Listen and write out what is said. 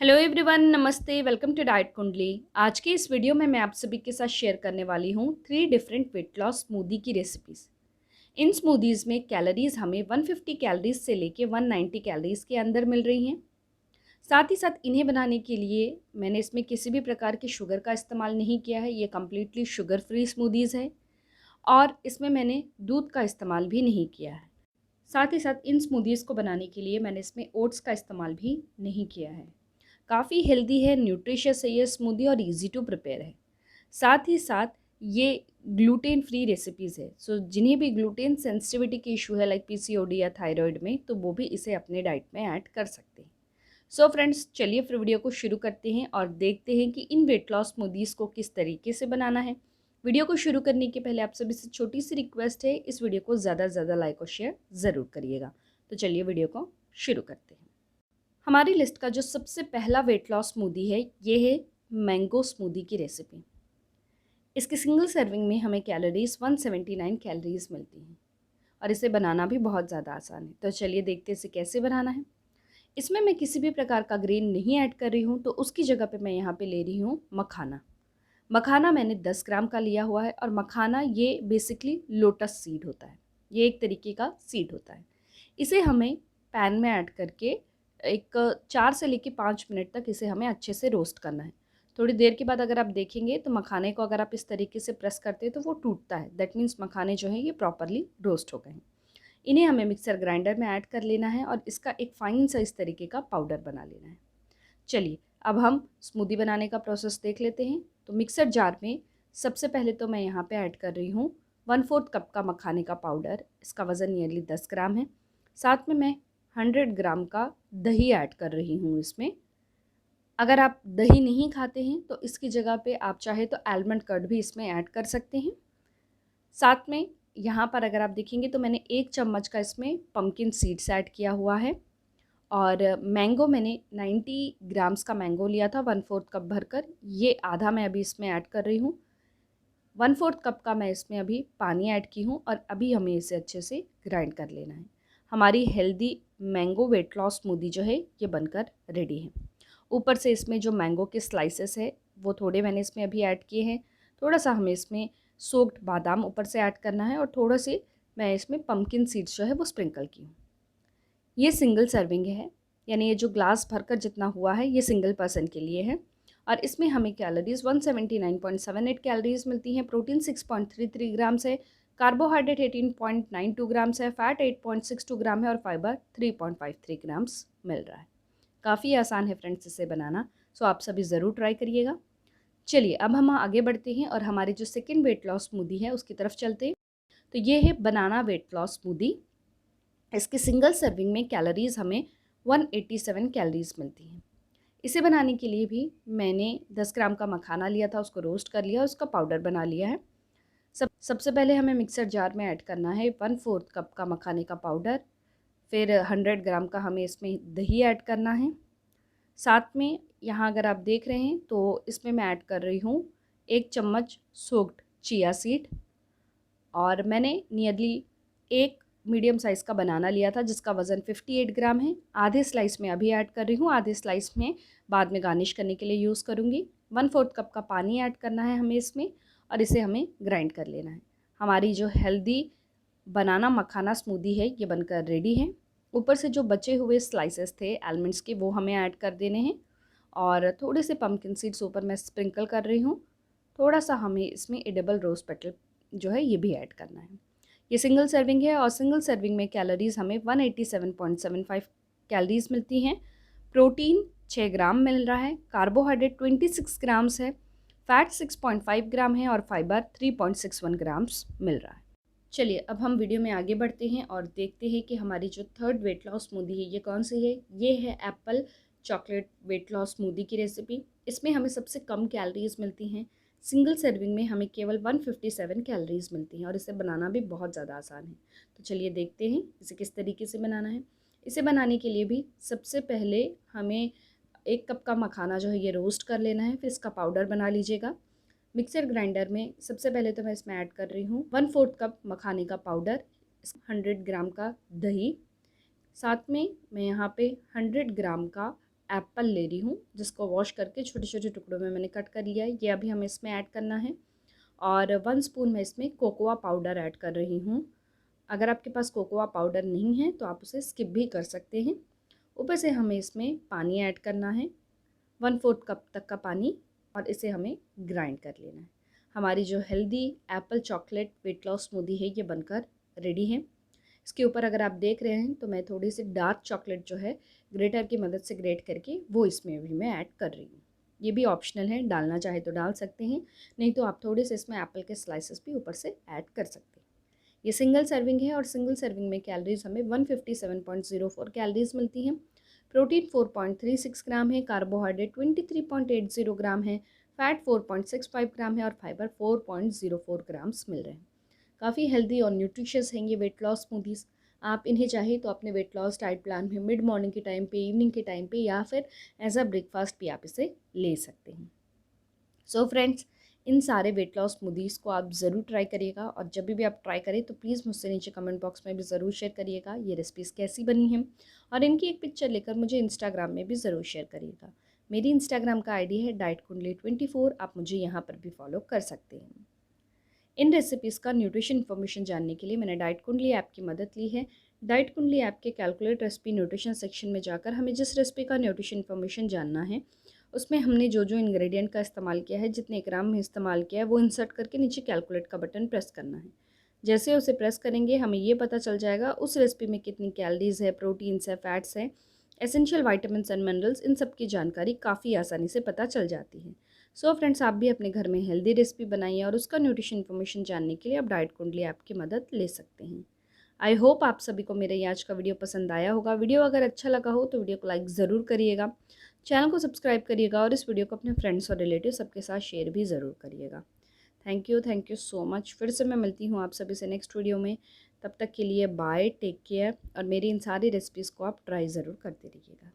Hello everyone, नमस्ते। Welcome to diet कुंडली। आज के इस वीडियो में मैं आप सभी के साथ शेयर करने वाली हूँ 3 डिफरेंट वेट लॉस स्मूदी की रेसिपीज़। इन स्मूदीज़ में कैलोरीज हमें 150 कैलोरीज से लेके 190 कैलोरीज के अंदर मिल रही हैं। साथ ही साथ इन्हें बनाने के लिए मैंने इसमें किसी भी प्रकार की शुगर का इस्तेमाल नहीं किया है। ये कम्प्लीटली शुगर फ्री स्मूदीज़ है और इसमें मैंने दूध का इस्तेमाल भी नहीं किया है। साथ ही साथ इन स्मूदीज़ को बनाने के लिए मैंने इसमें ओट्स का इस्तेमाल भी नहीं किया है। काफ़ी हेल्दी है, न्यूट्रिशियस है ये स्मूदी और इजी टू प्रिपेयर है। साथ ही साथ ये ग्लूटेन फ्री रेसिपीज़ है। सो जिन्हें भी ग्लूटेन सेंसिटिविटी की इशू है लाइक पीसीओडी या थायराइड में, तो वो भी इसे अपने डाइट में ऐड कर सकते हैं। सो फ्रेंड्स, चलिए फिर वीडियो को शुरू करते हैं और देखते हैं कि इन वेट लॉस स्मूदीज़ को किस तरीके से बनाना है। वीडियो को शुरू करने के पहले आप सभी से छोटी सी रिक्वेस्ट है, इस वीडियो को ज़्यादा से ज़्यादा लाइक और शेयर ज़रूर करिएगा। तो चलिए वीडियो को शुरू करते हैं। हमारी लिस्ट का जो सबसे पहला वेट लॉस स्मूदी है, ये है मैंगो स्मूदी की रेसिपी। इसकी सिंगल सर्विंग में हमें कैलोरीज 179 कैलोरीज मिलती हैं और इसे बनाना भी बहुत ज़्यादा आसान है। तो चलिए देखते हैं इसे कैसे बनाना है। इसमें मैं किसी भी प्रकार का ग्रेन नहीं ऐड कर रही हूँ, तो उसकी जगह पे मैं यहाँ पे ले रही हूँ मखाना। मखाना मैंने 10 ग्राम का लिया हुआ है और मखाना ये बेसिकली लोटस सीड होता है। ये एक तरीके का सीड होता है। इसे हमें पैन में ऐड करके एक 4 से लेके 5 मिनट तक इसे हमें अच्छे से रोस्ट करना है। थोड़ी देर के बाद अगर आप देखेंगे तो मखाने को अगर आप इस तरीके से प्रेस करते हैं तो वो टूटता है। दैट मीन्स मखाने जो हैं ये प्रॉपरली रोस्ट हो गए हैं। इन्हें हमें मिक्सर ग्राइंडर में ऐड कर लेना है और इसका एक फाइन सा इस तरीके का पाउडर बना लेना है। चलिए अब हम स्मूदी बनाने का प्रोसेस देख लेते हैं। तो मिक्सर जार में सबसे पहले तो मैं यहाँ पे ऐड कर रही हूँ 1/4 कप का मखाने का पाउडर। इसका वज़न नियरली 10 ग्राम है। साथ में मैं 100 ग्राम का दही ऐड कर रही हूँ इसमें। अगर आप दही नहीं खाते हैं तो इसकी जगह पे आप चाहे तो आलमंड कर्ड भी इसमें ऐड कर सकते हैं। साथ में यहाँ पर अगर आप देखेंगे तो मैंने 1 चम्मच का इसमें पम्पकिन सीड्स ऐड किया हुआ है। और मैंगो मैंने 90 ग्राम्स का मैंगो लिया था 1/4 कप भरकर। ये आधा मैं अभी इसमें ऐड कर रही हूँ। 1/4 कप का मैं इसमें अभी पानी ऐड की हूँ और अभी हमें इसे अच्छे से ग्राइंड कर लेना है। हमारी healthy mango weight loss smoothie जो है ये बनकर रेडी है। ऊपर से इसमें जो मैंगो के स्लाइसेस है वो थोड़े मैंने इसमें अभी ऐड किए हैं। थोड़ा सा हमें इसमें सोक्ड बादाम ऊपर से ऐड करना है और थोड़ा सी मैं इसमें पम्पकिन सीड्स जो है वो स्प्रिंकल की हूँ। ये सिंगल सर्विंग है, यानी ये जो ग्लास भरकर जितना हुआ है ये सिंगल पर्सन के लिए है। और इसमें हमें कैलोरीज 179.78 कैलोरीज मिलती हैं। प्रोटीन 6.33 ग्राम्स है, कार्बोहाइड्रेट 18.92 ग्राम्स है, फैट 8.62 ग्राम है और फाइबर 3.53 ग्राम्स मिल रहा है। काफ़ी आसान है फ्रेंड्स इसे बनाना, सो आप सभी ज़रूर ट्राई करिएगा। चलिए अब हम आगे बढ़ते हैं और हमारी जो सेकेंड वेट लॉस स्मूदी है उसकी तरफ चलते हैं। तो ये है बनाना वेट लॉस स्मूदी। इसके सिंगल सर्विंग में कैलोरीज़ हमें 187 कैलोरीज़ मिलती हैं। इसे बनाने के लिए भी मैंने 10 ग्राम का मखाना लिया था, उसको रोस्ट कर लिया, उसका पाउडर बना लिया है। सबसे पहले हमें मिक्सर जार में ऐड करना है 1/4 कप का मखाने का पाउडर। फिर 100 ग्राम का हमें इसमें दही ऐड करना है। साथ में यहाँ अगर आप देख रहे हैं तो इसमें मैं ऐड कर रही हूँ 1 चम्मच सोक्ड चिया सीड। और मैंने नियरली एक मीडियम साइज़ का बनाना लिया था जिसका वज़न 58 ग्राम है। आधे स्लाइस में अभी ऐड कर रही हूँ, आधे स्लाइस में बाद में गार्निश करने के लिए यूज़ करूँगी। 1/4 कप का पानी ऐड करना है हमें इसमें और इसे हमें ग्राइंड कर लेना है। हमारी जो हेल्दी बनाना मखाना स्मूदी है ये बनकर रेडी है। ऊपर से जो बचे हुए स्लाइसेस थे आलमंड्स के वो हमें ऐड कर देने हैं और थोड़े से पम्पकिन सीड्स ऊपर मैं स्प्रिंकल कर रही हूँ। थोड़ा सा हमें इसमें एडिबल रोज़ पेटल जो है ये भी ऐड करना है। ये सिंगल सर्विंग है और सिंगल सर्विंग में कैलोरीज़ हमें 187.75 कैलोरीज़ मिलती हैं। प्रोटीन 6 ग्राम मिल रहा है, कार्बोहाइड्रेट 26 ग्राम्स है, फैट 6.5 ग्राम है और फाइबर 3.61 ग्राम्स मिल रहा है। चलिए अब हम वीडियो में आगे बढ़ते हैं और देखते हैं कि हमारी जो थर्ड वेट लॉस स्मूदी है ये कौन सी है। ये है Apple chocolate weight loss smoothie की रेसिपी। इसमें हमें सबसे कम कैलोरीज़ मिलती हैं। सिंगल सर्विंग में हमें केवल 157 कैलोरीज़ मिलती हैं और इसे बनाना भी बहुत ज़्यादा आसान है। तो चलिए देखते हैं इसे किस तरीके से बनाना है। इसे बनाने के लिए भी सबसे पहले हमें 1 कप का मखाना जो है ये रोस्ट कर लेना है, फिर इसका पाउडर बना लीजिएगा। मिक्सर ग्राइंडर में सबसे पहले तो मैं इसमें ऐड कर रही हूँ 1/4 कप मखाने का पाउडर, 100 ग्राम का दही, साथ में मैं यहाँ पे 100 ग्राम का एप्पल ले रही हूँ, जिसको वॉश करके छोटे छोटे टुकड़ों में मैंने कट कर लिया है। ये अभी हमें इसमें ऐड करना है। और 1 स्पून मैं इसमें कोकोआ पाउडर ऐड कर रही हूँ। अगर आपके पास कोकोआ पाउडर नहीं है तो आप उसे स्किप भी कर सकते हैं। ऊपर से हमें इसमें पानी ऐड करना है, 1/4 कप तक का पानी, और इसे हमें ग्राइंड कर लेना है। हमारी जो healthy Apple chocolate weight loss smoothie है ये बनकर रेडी है। इसके ऊपर अगर आप देख रहे हैं तो मैं थोड़ी सी डार्क चॉकलेट जो है ग्रेटर की मदद से ग्रेट करके वो इसमें भी मैं ऐड कर रही हूँ। ये भी ऑप्शनल है, डालना चाहे तो डाल सकते हैं, नहीं तो आप थोड़े से इसमें एप्पल के स्लाइसेस भी ऊपर से ऐड कर सकते हैं। ये सिंगल सर्विंग है और सिंगल सर्विंग में कैलोरीज हमें 157.04 कैलोरीज मिलती हैं। प्रोटीन 4.36 ग्राम है, कार्बोहाइड्रेट 23.80 ग्राम है, फैट 4.65 ग्राम है और फाइबर 4.04 ग्राम्स मिल रहे हैं। काफ़ी हेल्दी और न्यूट्रिशियस हैं ये वेट लॉस स्मूदीज़। आप इन्हें चाहे तो अपने वेट लॉस डाइट प्लान में मिड मॉर्निंग के टाइम पे, इवनिंग के टाइम पे, या फिर एज अ ब्रेकफास्ट भी आप इसे ले सकते हैं। सो फ्रेंड्स, इन सारे वेट लॉस स्मूदीज़ को आप ज़रूर ट्राई करिएगा, और जब भी आप ट्राई करें तो प्लीज़ मुझसे नीचे कमेंट बॉक्स में भी ज़रूर शेयर करिएगा ये रेसिपीज़ कैसी बनी हैं, और इनकी एक पिक्चर लेकर मुझे इंस्टाग्राम में भी ज़रूर शेयर करिएगा। मेरी इंस्टाग्राम का आईडी है डाइट कुंडली 24। आप मुझे यहाँ पर भी फॉलो कर सकते हैं। इन रेसिपीज़ का न्यूट्रिशन इन्फॉर्मेशन जानने के लिए मैंने डाइट कुंडली ऐप की मदद ली है। डाइट कुंडली ऐप के कैलकुलेट रेसिपी न्यूट्रिशन सेक्शन में जाकर हमें जिस रेसिपी का न्यूट्रिशन इन्फॉर्मेशन जानना है, उसमें हमने जो जो इंग्रेडिएंट का इस्तेमाल किया है, जितने ग्राम में इस्तेमाल किया है, वो इंसर्ट करके नीचे कैलकुलेट का बटन प्रेस करना है। जैसे उसे प्रेस करेंगे हमें ये पता चल जाएगा उस रेसिपी में कितनी कैलोरीज है, प्रोटीन्स है, फैट्स है, एसेंशियल वाइटामिन्स एंड मिनरल्स, इन सब की जानकारी काफ़ी आसानी से पता चल जाती है। सो फ्रेंड्स, आप भी अपने घर में हेल्दी रेसिपी बनाइए और उसका न्यूट्रिशन इन्फॉर्मेशन जानने के लिए आप डाइट कुंडली ऐप की मदद ले सकते हैं। आई होप आप सभी को मेरा ये आज का वीडियो पसंद आया होगा। वीडियो अगर अच्छा लगा हो तो वीडियो को लाइक ज़रूर करिएगा, चैनल को सब्सक्राइब करिएगा और इस वीडियो को अपने फ्रेंड्स और रिलेटिव सबके साथ शेयर भी ज़रूर करिएगा। Thank you so much. फिर से मैं मिलती हूँ आप सभी से नेक्स्ट वीडियो में। तब तक के लिए बाय, टेक केयर, और मेरी इन सारी रेसिपीज़ को आप ट्राई ज़रूर करते रहिएगा।